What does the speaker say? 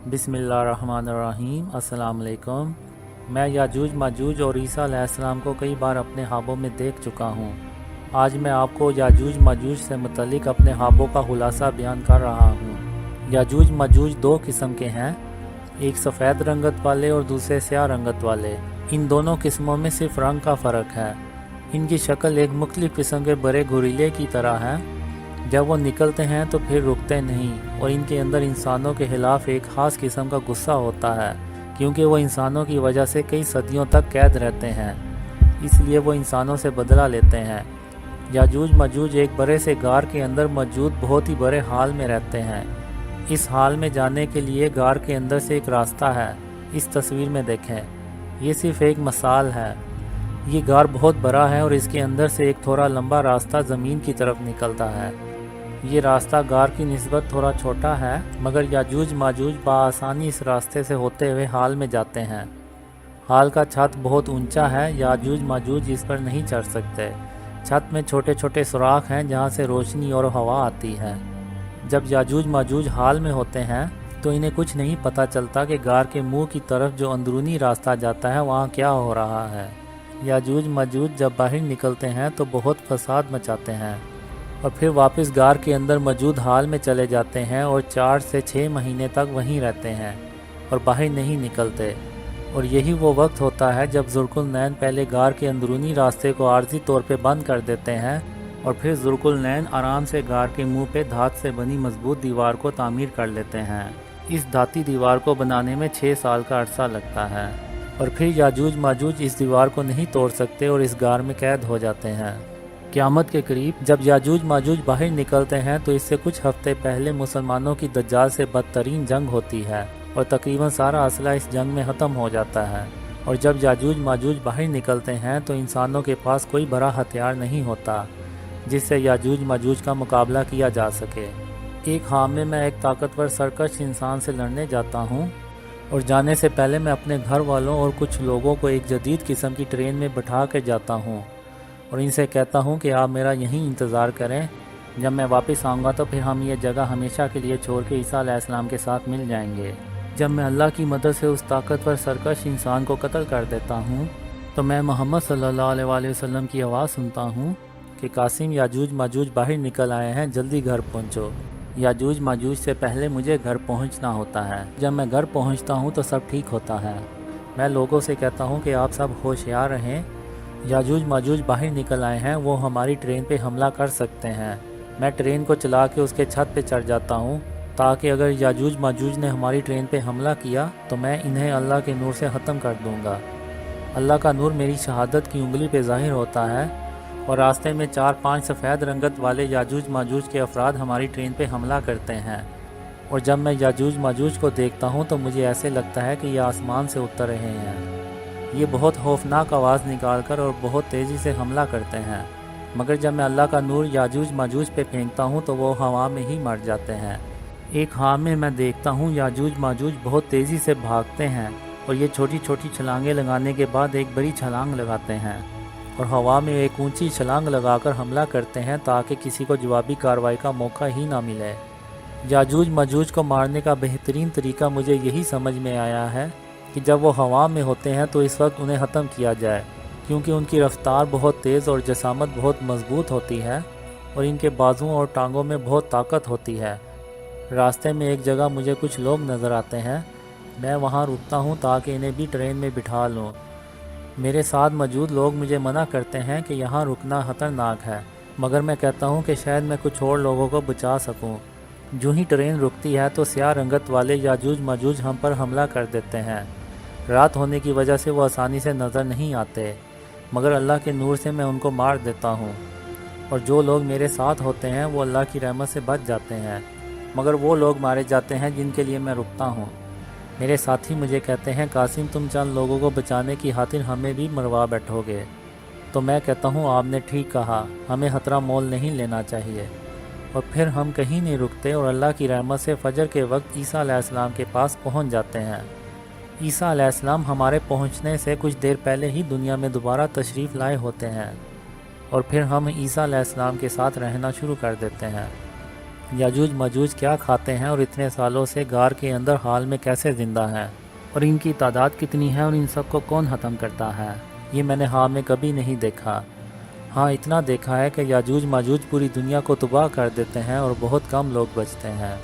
बिस्मिल्लाहिर्रहमानिर्रहीम। अस्सलाम वालेकुम। मैं याजूज माजूज और ईसा अलैहिस्सलाम को कई बार अपने ख्वाबों में देख चुका हूँ। आज मैं आपको याजूज माजूज से मुतल्लिक अपने ख्वाबों का खुलासा बयान कर रहा हूँ। याजूज माजूज दो किस्म के हैं, एक सफ़ेद रंगत वाले और दूसरे स्याह रंगत वाले। इन दोनों किस्मों में सिर्फ रंग का फ़र्क है। इनकी शक्ल एक मुख्तलिफ किस्म के बड़े गोरिल्ले की तरह है। जब वो निकलते हैं तो फिर रुकते नहीं और इनके अंदर इंसानों के खिलाफ एक ख़ास किस्म का गुस्सा होता है, क्योंकि वो इंसानों की वजह से कई सदियों तक कैद रहते हैं, इसलिए वो इंसानों से बदला लेते हैं। याजूज माजूज एक बड़े से गार के अंदर मौजूद बहुत ही बड़े हाल में रहते हैं। इस हाल में जाने के लिए गार के अंदर से एक रास्ता है। इस तस्वीर में देखें, ये सिर्फ एक मिसाल है। ये गार बहुत बड़ा है और इसके अंदर से एक थोड़ा लंबा रास्ता ज़मीन की तरफ निकलता है। ये रास्ता गार की निस्बत थोड़ा छोटा है, मगर याजूज माजूज बआसानी इस रास्ते से होते हुए हाल में जाते हैं। हाल का छत बहुत ऊंचा है, याजूज माजूज इस पर नहीं चढ़ सकते। छत में छोटे छोटे सुराख हैं जहां से रोशनी और हवा आती है। जब याजूज माजूज हाल में होते हैं तो इन्हें कुछ नहीं पता चलता कि गार के मुंह की तरफ जो अंदरूनी रास्ता जाता है वहाँ क्या हो रहा है। याजूज माजूज जब बाहर निकलते हैं तो बहुत फसाद मचाते हैं और फिर वापस गार के अंदर मौजूद हाल में चले जाते हैं और 4 से 6 महीने तक वहीं रहते हैं और बाहर नहीं निकलते। और यही वो वक्त होता है जब ज़ुल्कुरनैन पहले गार के अंदरूनी रास्ते को आर्जी तौर पे बंद कर देते हैं और फिर ज़ुल्कुरनैन आराम से गार के मुंह पे धात से बनी मजबूत दीवार को तामीर कर लेते हैं। इस धाती दीवार को बनाने में 6 साल का अरसा लगता है और फिर याजूज माजूज इस दीवार को नहीं तोड़ सकते और इस गार में कैद हो जाते हैं। क़यामत के करीब जब याजूज माजूज बाहर निकलते हैं तो इससे कुछ हफ्ते पहले मुसलमानों की दज्जाल से बदतरीन जंग होती है और तकरीबन सारा असला इस जंग में ख़त्म हो जाता है। और जब याजूज माजूज बाहर निकलते हैं तो इंसानों के पास कोई बड़ा हथियार नहीं होता जिससे याजूज माजूज का मुकाबला किया जा सके। एक ख़्वाब में मैं एक ताकतवर सरकश इंसान से लड़ने जाता हूँ और जाने से पहले मैं अपने घर वालों और कुछ लोगों को एक जदीद किस्म की ट्रेन में बैठा कर जाता हूँ और इनसे कहता हूँ कि आप मेरा यहीं इंतज़ार करें। जब मैं वापस आऊँगा तो फिर हम ये जगह हमेशा के लिए छोड़ के ईसा अलैहिस्सलाम के साथ मिल जाएंगे। जब मैं अल्लाह की मदद से उस ताकतवर सरकश इंसान को कत्ल कर देता हूँ तो मैं मोहम्मद सल्लल्लाहु अलैहि वसल्लम की आवाज़ सुनता हूँ कि कासिम, याजूज माजूज बाहर निकल आए हैं, जल्दी घर पहुँचो। याजूज माजूज से पहले मुझे घर पहुँचना होता है। जब मैं घर पहुँचता हूँ तो सब ठीक होता है। मैं लोगों से कहता हूँ कि आप सब होशियार रहें, याजूज माजूज बाहर निकल आए हैं, वो हमारी ट्रेन पे हमला कर सकते हैं। मैं ट्रेन को चला के उसके छत पे चढ़ जाता हूँ ताकि अगर याजूज माजूज ने हमारी ट्रेन पे हमला किया तो मैं इन्हें अल्लाह के नूर से ख़त्म कर दूँगा। अल्लाह का नूर मेरी शहादत की उंगली पे ज़ाहिर होता है और रास्ते में 4-5 सफ़ेद रंगत वाले याजूज माजूज के अफराद हमारी ट्रेन पे हमला करते हैं। और जब मैं याजूज माजूज को देखता हूँ तो मुझे ऐसे लगता है कि ये आसमान से उतर रहे हैं। ये बहुत खौफनाक आवाज़ निकाल कर और बहुत तेज़ी से हमला करते हैं, मगर जब मैं अल्लाह का नूर याजूज माजूज पे फेंकता हूँ तो वो हवा में ही मर जाते हैं। एक ख्वाब में मैं देखता हूँ याजूज माजूज बहुत तेज़ी से भागते हैं और ये छोटी छोटी छलांगें लगाने के बाद एक बड़ी छलांग लगाते हैं और हवा में एक ऊंची छलांग लगाकर हमला करते हैं ताकि किसी को जवाबी कार्रवाई का मौका ही ना मिले। याजूज माजूज को मारने का बेहतरीन तरीका मुझे यही समझ में आया है कि जब वो हवा में होते हैं तो इस वक्त उन्हें ख़त्म किया जाए, क्योंकि उनकी रफ़्तार बहुत तेज़ और जसामत बहुत मजबूत होती है और इनके बाजुओं और टांगों में बहुत ताकत होती है। रास्ते में एक जगह मुझे कुछ लोग नज़र आते हैं। मैं वहाँ रुकता हूँ ताकि इन्हें भी ट्रेन में बिठा लूँ। मेरे साथ मौजूद लोग मुझे मना करते हैं कि यहाँ रुकना ख़तरनाक है, मगर मैं कहता हूँ कि शायद मैं कुछ और लोगों को बचा सकूँ। जो ही ट्रेन रुकती है तो स्याह रंगत वाले याजूज माजूज हम पर हमला कर देते हैं। रात होने की वजह से वो आसानी से नज़र नहीं आते, मगर अल्लाह के नूर से मैं उनको मार देता हूँ और जो लोग मेरे साथ होते हैं वो अल्लाह की रहमत से बच जाते हैं, मगर वो लोग मारे जाते हैं जिनके लिए मैं रुकता हूँ। मेरे साथी मुझे कहते हैं, कासिम, तुम चंद लोगों को बचाने की खातिर हमें भी मरवा बैठोगे। तो मैं कहता हूँ, आपने ठीक कहा, हमें खतरा मोल नहीं लेना चाहिए। और फिर हम कहीं नहीं रुकते और अल्लाह की रहमत से फजर के वक्त ईसा अलैहिस्सलाम के पास पहुँच जाते हैं। ईसा अलैहिस्सलाम हमारे पहुँचने से कुछ देर पहले ही दुनिया में दोबारा तशरीफ़ लाए होते हैं और फिर हम ईसा अलैहिस्सलाम के साथ रहना शुरू कर देते हैं। याजूज माजूज क्या खाते हैं और इतने सालों से गार के अंदर हाल में कैसे ज़िंदा हैं, और इनकी तादाद कितनी है और इन सबको कौन ख़त्म करता है, ये मैंने हाल में कभी नहीं देखा। हाँ, इतना देखा है कि याजूज माजूज पूरी दुनिया को तबाह कर देते हैं और बहुत कम लोग बचते हैं।